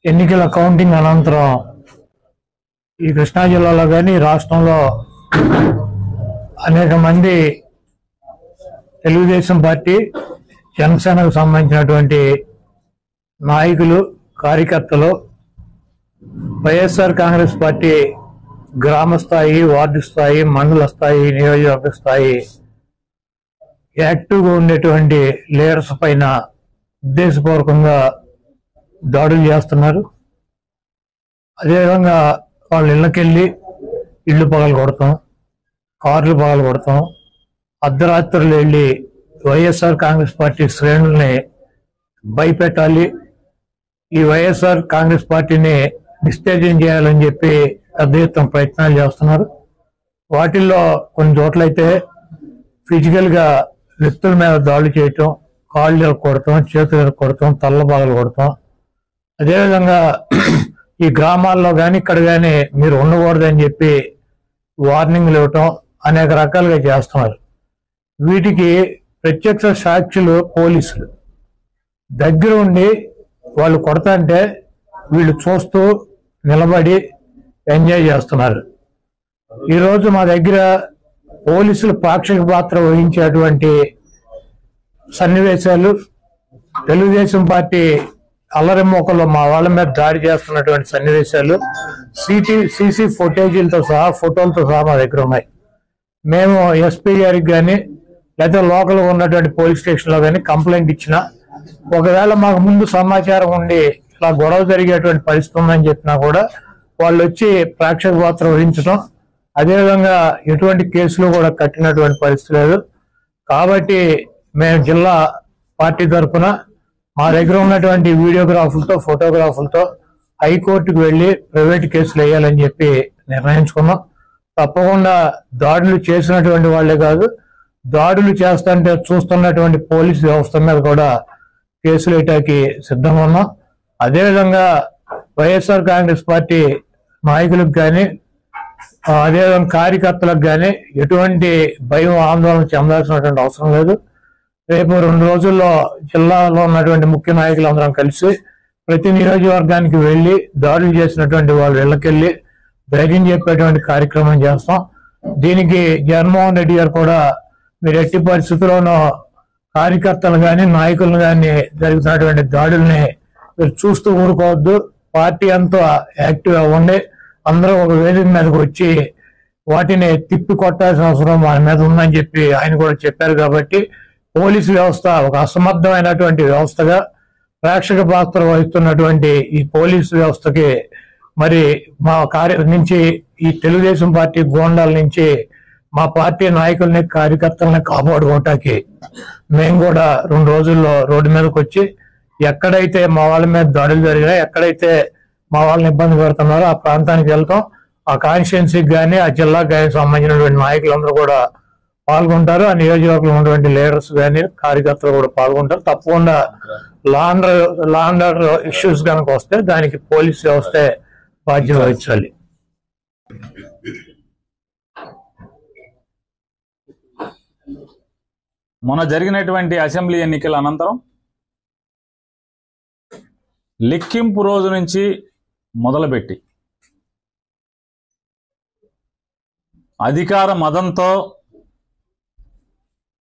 ఎన్నికల కౌంటింగ్ అనంతరం ఈ కృష్ణా జిల్లాలో కానీ రాష్ట్రంలో అనేక మంది తెలుగుదేశం పార్టీ జనసేనకు సంబంధించినటువంటి నాయకులు కార్యకర్తలు వైఎస్ఆర్ కాంగ్రెస్ పార్టీ గ్రామ స్థాయి, వార్డు స్థాయి, మండల స్థాయి, నియోజకవర్గ స్థాయి యాక్టివ్గా ఉండేటువంటి లీడర్స్ పైన ఉద్దేశపూర్వకంగా దాడులు చేస్తున్నారు. అదేవిధంగా వాళ్ళ ఇళ్ళకెళ్ళి ఇళ్ళు పగలు కొడతాం, కార్లు పగలు కొడతాం, అర్ధరాత్రులు వెళ్ళి వైఎస్ఆర్ కాంగ్రెస్ పార్టీ శ్రేణుల్ని భయపెట్టాలి, ఈ వైఎస్ఆర్ కాంగ్రెస్ పార్టీని డిస్టేజం చేయాలని చెప్పి పెద్ద ఎత్తున ప్రయత్నాలు చేస్తున్నారు. వాటిల్లో కొన్ని చోట్లయితే ఫిజికల్గా వ్యక్తుల మీద దాడులు చేయటం, కాళ్ళు కొడతాం, చేతులు కొడతాం, తల్ల బాగలు కొడతాం. అదేవిధంగా ఈ గ్రామాల్లో కానీ ఇక్కడ కానీ మీరు ఉండకూడదని చెప్పి వార్నింగ్లు ఇవ్వటం అనేక రకాలుగా చేస్తున్నారు. వీటికి ప్రత్యక్ష సాక్షులు పోలీసులు దగ్గర ఉండి వాళ్ళు కొడతాంటే వీళ్ళు చూస్తూ నిలబడి ఎంజాయ్ చేస్తున్నారు. ఈరోజు మా దగ్గర పోలీసులు పాక్షిక పాత్ర వహించేటువంటి సన్నివేశాలు, తెలుగుదేశం పార్టీ అల్లరి మోకల్లో మా వాళ్ళ మీద దాడి చేస్తున్నటువంటి సన్నివేశాలు సీసీ ఫుటేజీలతో సహా, ఫోటోలతో సహా మా దగ్గర ఉన్నాయి. మేము ఎస్పీ గారికి కానీ లేదా లోకల్గా ఉన్నటువంటి పోలీస్ స్టేషన్లో కానీ కంప్లైంట్ ఇచ్చినా, ఒకవేళ మాకు ముందు సమాచారం ఉండి ఇలా గొడవ జరిగేటువంటి పరిస్థితి ఉందని చెప్పినా కూడా వాళ్ళు వచ్చి ప్రేక్షక పాత్ర వహించడం, అదేవిధంగా ఎటువంటి కేసులు కూడా కట్టినటువంటి పరిస్థితి లేదు. కాబట్టి మేము జిల్లా పార్టీ తరఫున మా దగ్గర ఉన్నటువంటి వీడియోగ్రాఫులతో, ఫోటోగ్రాఫులతో హైకోర్టుకు వెళ్ళి ప్రైవేట్ కేసులు వేయాలని చెప్పి నిర్ణయించుకున్నాం. తప్పకుండా దాడులు చేసినటువంటి వాళ్లే కాదు, దాడులు చేస్తుంటే చూస్తున్నటువంటి పోలీసు వ్యవస్థ మీద కూడా కేసులు వేయటానికి సిద్ధంగా ఉన్నాం. అదేవిధంగా వైఎస్ఆర్ కాంగ్రెస్ పార్టీ నాయకులకు కానీ, అదేవిధంగా కార్యకర్తలకు కానీ ఎటువంటి భయం, ఆందోళన చెందాల్సినటువంటి అవసరం లేదు. రేపు 2 రోజుల్లో జిల్లాలో ఉన్నటువంటి ముఖ్య నాయకులందరం కలిసి ప్రతి నియోజకవర్గానికి వెళ్ళి దాడులు చేసినటువంటి వాళ్ళ ఇళ్ళకెళ్ళి ధైర్యం చెప్పేటువంటి కార్యక్రమం చేస్తాం. దీనికి జగన్మోహన్ రెడ్డి గారు కూడా మీరు ఎట్టి పరిస్థితుల్లోనూ కార్యకర్తలు కానీ, నాయకులను కానీ జరుగుతున్నటువంటి దాడుల్ని మీరు చూస్తూ ఊరుకోవద్దు, పార్టీ అంతా యాక్టివ్ అవ్వండి, అందరూ ఒక వేదిక మీదకి వచ్చి వాటిని తిప్పి కొట్టాల్సిన అవసరం మన మీద ఉందని చెప్పి ఆయన కూడా చెప్పారు. కాబట్టి పోలీసు వ్యవస్థ ఒక అసమర్థమైనటువంటి వ్యవస్థగా ప్రేక్షక పాత్ర వహిస్తున్నటువంటి ఈ పోలీసు వ్యవస్థకి మరి మా నుంచి ఈ తెలుగుదేశం పార్టీ గోండాల నుంచి మా పార్టీ నాయకుల్ని, కార్యకర్తల్ని కాపాడుకోవటానికి మేము కూడా 2 రోజుల్లో రోడ్డు మీదకి వచ్చి ఎక్కడైతే మా వాళ్ళ మీద దాడులు జరిగినా, ఎక్కడైతే మా వాళ్ళని ఇబ్బంది పెడుతున్నారో ఆ ప్రాంతానికి వెళ్తాం. ఆ కాన్స్టిట్యున్సీకి కానీ, ఆ జిల్లాకు కానీ సంబంధించినటువంటి నాయకులందరూ కూడా పాల్గొంటారు. ఆ నియోజకవర్గంలో ఉన్నటువంటి లీడర్స్ కానీ, కార్యకర్తలు కూడా పాల్గొంటారు. తప్పకుండా లా అండ్ ఆర్డర్ ఇష్యూస్ కనుక వస్తే దానికి పోలీస్ వ్యవస్థే బాధ్యత వహించాలి. మొన్న జరిగినటువంటి అసెంబ్లీ ఎన్నికల అనంతరం లెక్కింపు రోజు నుంచి మొదలుపెట్టి అధికార మదంతో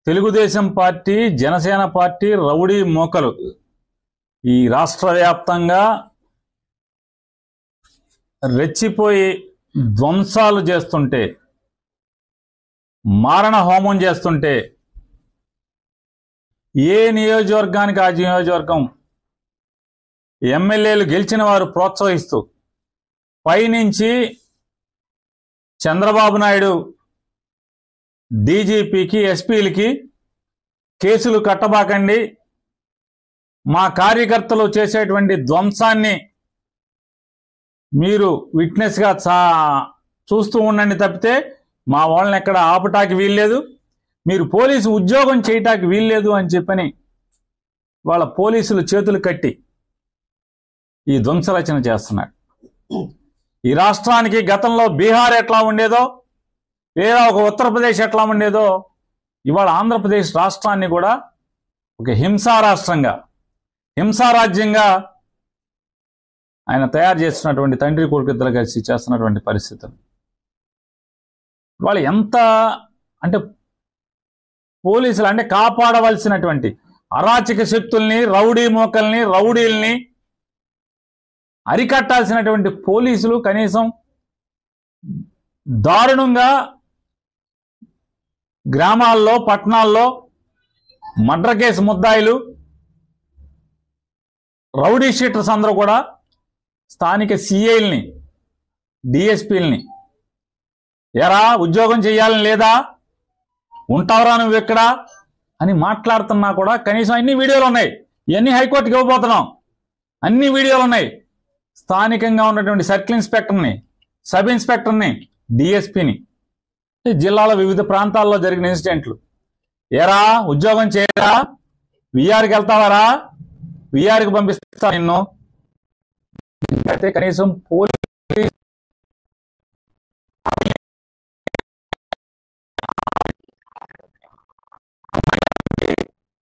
Telugu Desam party, Janasena party rowdy మోకలు ఈ రాష్ట్ర వ్యాప్తంగా రెచ్చిపోయి ధ్వంసాలు చేస్తుంటే, మారణ హోమం చేస్తుంటే ఏ నియోజకవర్గానికి ఆ నియోజకవర్గం ఎమ్మెల్యేలు గెలిచిన వారు ప్రోత్సహిస్తూ పైనుంచి చంద్రబాబు నాయుడు డీజీపీకి, ఎస్పీలకి కేసులు కట్టబాకండి, మా కార్యకర్తలు చేసేటువంటి ధ్వంసాన్ని మీరు విట్నెస్గా చూస్తూ ఉండండి తప్పితే మా వాళ్ళని ఎక్కడ ఆపటానికి వీల్లేదు, మీరు పోలీసు ఉద్యోగం చేయటానికి వీల్లేదు అని చెప్పని వాళ్ళ పోలీసులు చేతులు కట్టి ఈ ధ్వంసరచన చేస్తున్నాడు. ఈ రాష్ట్రానికి గతంలో బీహార్ ఎట్లా ఉండేదో, లేదా ఒక ఉత్తరప్రదేశ్ ఎట్లా ఉండేదో, ఇవాళ ఆంధ్రప్రదేశ్ రాష్ట్రాన్ని కూడా ఒక హింసా రాష్ట్రంగా, హింసారాజ్యంగా ఆయన తయారు చేస్తున్నటువంటి తండ్రి కొడుకు ఇద్దరు కలిసి చేస్తున్నటువంటి పరిస్థితులు. వాళ్ళు ఎంత అంటే పోలీసులు అంటే కాపాడవలసినటువంటి అరాచక శక్తుల్ని, రౌడీ మోకల్ని, రౌడీల్ని అరికట్టాల్సినటువంటి పోలీసులు కనీసం దారుణంగా గ్రామాల్లో, పట్టణాల్లో మర్డర్ కేసు ముద్దాయిలు, రౌడీ షీటర్స్ అందరూ కూడా స్థానిక సిఐల్ని, డిఎస్పీలని ఎరా ఉద్యోగం చేయాలని లేదా, ఉంటావరా నువ్వు ఎక్కడ అని మాట్లాడుతున్నా కూడా కనీసం అన్ని వీడియోలు ఉన్నాయి. ఇవన్నీ హైకోర్టుకి ఇవ్వబోతున్నాం. అన్ని వీడియోలు ఉన్నాయి. స్థానికంగా ఉన్నటువంటి సర్కిల్ ఇన్స్పెక్టర్ని, సబ్ ఇన్స్పెక్టర్ని, డిఎస్పీని, జిల్లాలో వివిధ ప్రాంతాల్లో జరిగిన ఇన్సిడెంట్లు. ఎరా ఉద్యోగం చేయరా, విఆర్కి వెళ్తావారా, విఆర్కి పంపిస్తా నిన్ను. అయితే కనీసం పోలీస్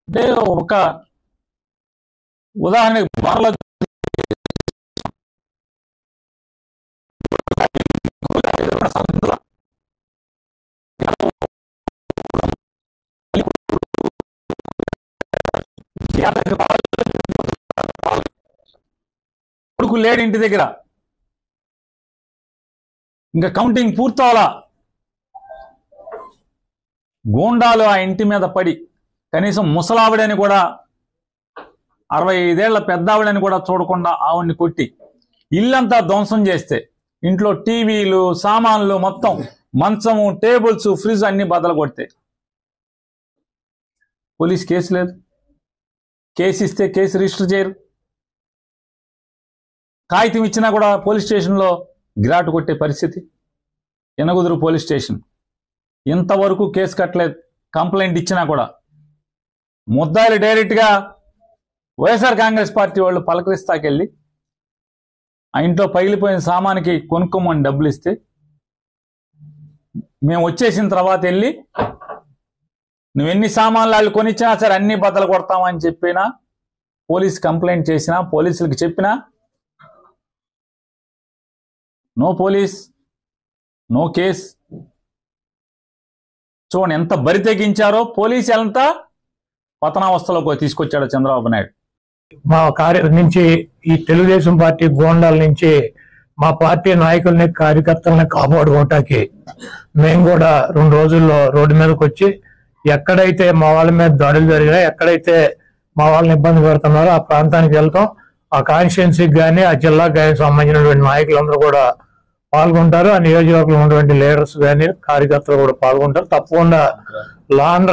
అంటే ఒక ఉదాహరణకి బార్లో కొడుకు లేడు ఇంటి దగ్గర, ఇంకా కౌంటింగ్ పూర్తవలా, గూండాలు ఆ ఇంటి మీద పడి కనీసం ముసలావిడని కూడా, 65 ఏళ్ల పెద్దావిడని కూడా చూడకుండా ఆవిడ్ని కొట్టి ఇల్లంతా ధ్వంసం చేస్తే, ఇంట్లో టీవీలు, సామాన్లు మొత్తం, మంచము, టేబుల్స్, ఫ్రిడ్జ్ అన్ని బద్దలు కొడితే పోలీస్ కేసు లేదు. కేసు ఇస్తే కేసు రిజిస్టర్ చేయరు. కాగితం ఇచ్చినా కూడా పోలీస్ స్టేషన్లో గిరాటు కొట్టే పరిస్థితి. ఎనగుదురు పోలీస్ స్టేషన్ ఇంతవరకు కేసు కట్టలేదు. కంప్లైంట్ ఇచ్చినా కూడా ముద్దాయిలు డైరెక్ట్గా వైఎస్ఆర్ కాంగ్రెస్ పార్టీ వాళ్ళు పలకరిస్తాకెళ్ళి ఆ ఇంట్లో పగిలిపోయిన సామానికి కొనుక్కోమని డబ్బులు ఇస్తే, మేము వచ్చేసిన తర్వాత వెళ్ళి నువ్వెన్ని సామాన్లు వాళ్ళు కొనిచ్చినా సరే అన్ని బద్దలు కొడతామని చెప్పినా, పోలీస్ కంప్లైంట్ చేసినా, పోలీసులకు చెప్పినా నో పోలీస్, నో కేస్. చూడండి ఎంత బరి తెగించారో. పోలీసు ఎంత పతనావస్థలోకి తీసుకొచ్చాడో చంద్రబాబు నాయుడు. మా నుంచి ఈ తెలుగుదేశం పార్టీ గోండాల నుంచి మా పార్టీ నాయకుల్ని, కార్యకర్తల్ని కాపాడుకోవటానికి మేము కూడా 2 రోజుల్లో రోడ్డు మీదకి వచ్చి ఎక్కడైతే మా వాళ్ళ మీద దాడులు జరిగినా, ఎక్కడైతే మా వాళ్ళని ఇబ్బంది పెడుతున్నారో ఆ ప్రాంతానికి వెళ్తాం. ఆ కాన్స్టిట్యున్సీకి కానీ ఆ జిల్లాకు కానీ సంబంధించినటువంటి నాయకులందరూ కూడా పాల్గొంటారు. ఆ నియోజకవర్గంలో ఉన్నటువంటి లీడర్స్ కానీ కార్యకర్తలు కూడా పాల్గొంటారు. తప్పకుండా లా అండ్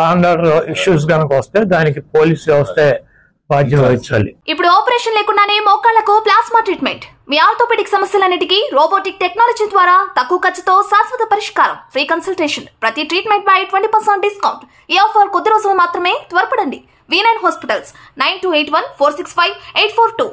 ఆర్డర్ ఇష్యూస్ కనుక వస్తే దానికి పోలీస్ వ్యవస్థే బాధ్యత వహించాలి. ఇప్పుడు ఆపరేషన్ లేకుండానే మోకాళ్లకు ప్లాస్మా ట్రీట్మెంట్. మీ ఆర్థోపెడిక్ సమస్యలన్నిటికీ రోబోటిక్ టెక్నాలజీ ద్వారా తక్కువ ఖర్చుతో శాశ్వత పరిష్కారం. Free consultation. ప్రతి ట్రీట్మెంట్ పై 20% డిస్కౌంట్. ఈ ఆఫర్ కొద్ది రోజులు మాత్రమే. త్వరపడండి. V9 hospitals 9281465842.